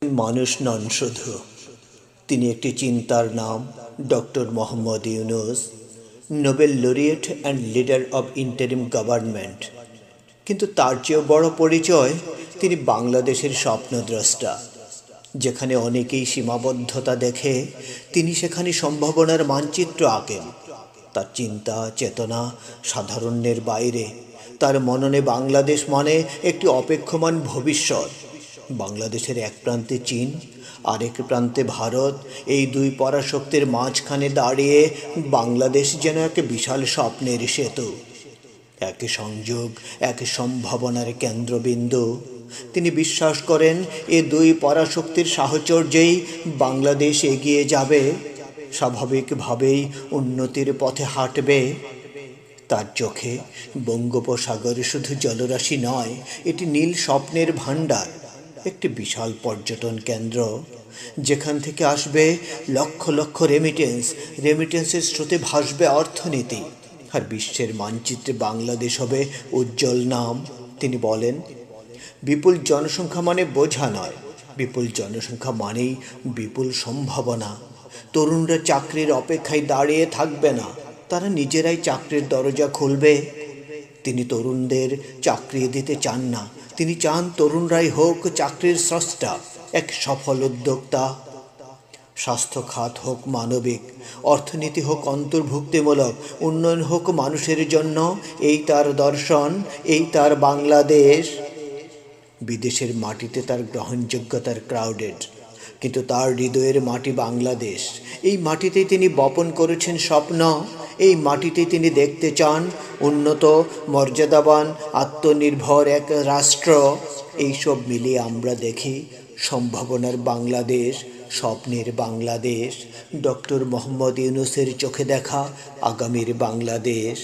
মানুষ নন শুধু, তিনি একটি চিন্তার নাম। Doctor Mohammad Yunus, Nobel laureate and leader of interim government. কিন্তু তার চেয়েও বড় পরিচয়, তিনি বাংলাদেশের স্বপ্নদ্রষ্টা। যেখানে অনেকেই সীমাবদ্ধতা দেখে, তিনি সেখানে সম্ভাবনার মানচিত্র আঁকেন। তার চিন্তা চেতনা সাধারণের বাইরে। তার মননে বাংলাদেশ মানে একটি অপেক্ষমান ভবিষ্যৎ। বাংলাদেশের এক প্রান্তে চীন, আরেক প্রান্তে ভারত। এই দুই পরাশক্তির মাঝখানে দাঁড়িয়ে বাংলাদেশ যেন এক বিশাল স্বপ্নের সেতু, এক সংযোগ, এক সম্ভাবনার কেন্দ্রবিন্দু। তিনি বিশ্বাস করেন, এ দুই পরাশক্তির সাহচর্যেই বাংলাদেশ এগিয়ে যাবে, স্বাভাবিকভাবেই উন্নতির পথে হাঁটবে। তার চোখে বঙ্গোপসাগর শুধু জলরাশি নয়, এটি নীল স্বপ্নের ভাণ্ডার, একটি বিশাল পর্যটন কেন্দ্র, যেখান থেকে আসবে লক্ষ লক্ষ রেমিটেন্সের স্রোতে ভাসবে অর্থনীতি। আর বিশ্বের মানচিত্রে বাংলাদেশ হবে উজ্জ্বল নাম। তিনি বলেন, বিপুল জনসংখ্যা মানে বোঝা নয়, বিপুল জনসংখ্যা মানেই বিপুল সম্ভাবনা। তরুণরা চাকরির অপেক্ষায় দাঁড়িয়ে থাকবে না, তারা নিজেরাই চাকরির দরজা খুলবে। তিনি তরুণদের চাকরি দিতে চান না, তিনি চান তরুণরাই হোক চাকরির স্রষ্টা, এক সফল উদ্যোক্তা। স্বাস্থ্য খাত হোক মানবিক, অর্থনীতি হোক অন্তর্ভুক্তিমূলক, উন্নয়ন হোক মানুষের জন্য। এই তার দর্শন, এই তার বাংলাদেশ। বিদেশের মাটিতে তার গ্রহণযোগ্যতার ক্রাউডেড, কিন্তু তার হৃদয়ের মাটি বাংলাদেশ। এই মাটিতেই তিনি বপন করেছেন স্বপ্ন, এই মাটিতেই তিনি দেখতে চান উন্নত, মর্যাদাবান, আত্মনির্ভর এক রাষ্ট্র। এইসব মিলিয়ে আমরা দেখি সম্ভাবনার বাংলাদেশ, স্বপ্নের বাংলাদেশ, ডক্টর মোহাম্মদ ইউনূসের চোখে দেখা আগামীর বাংলাদেশ।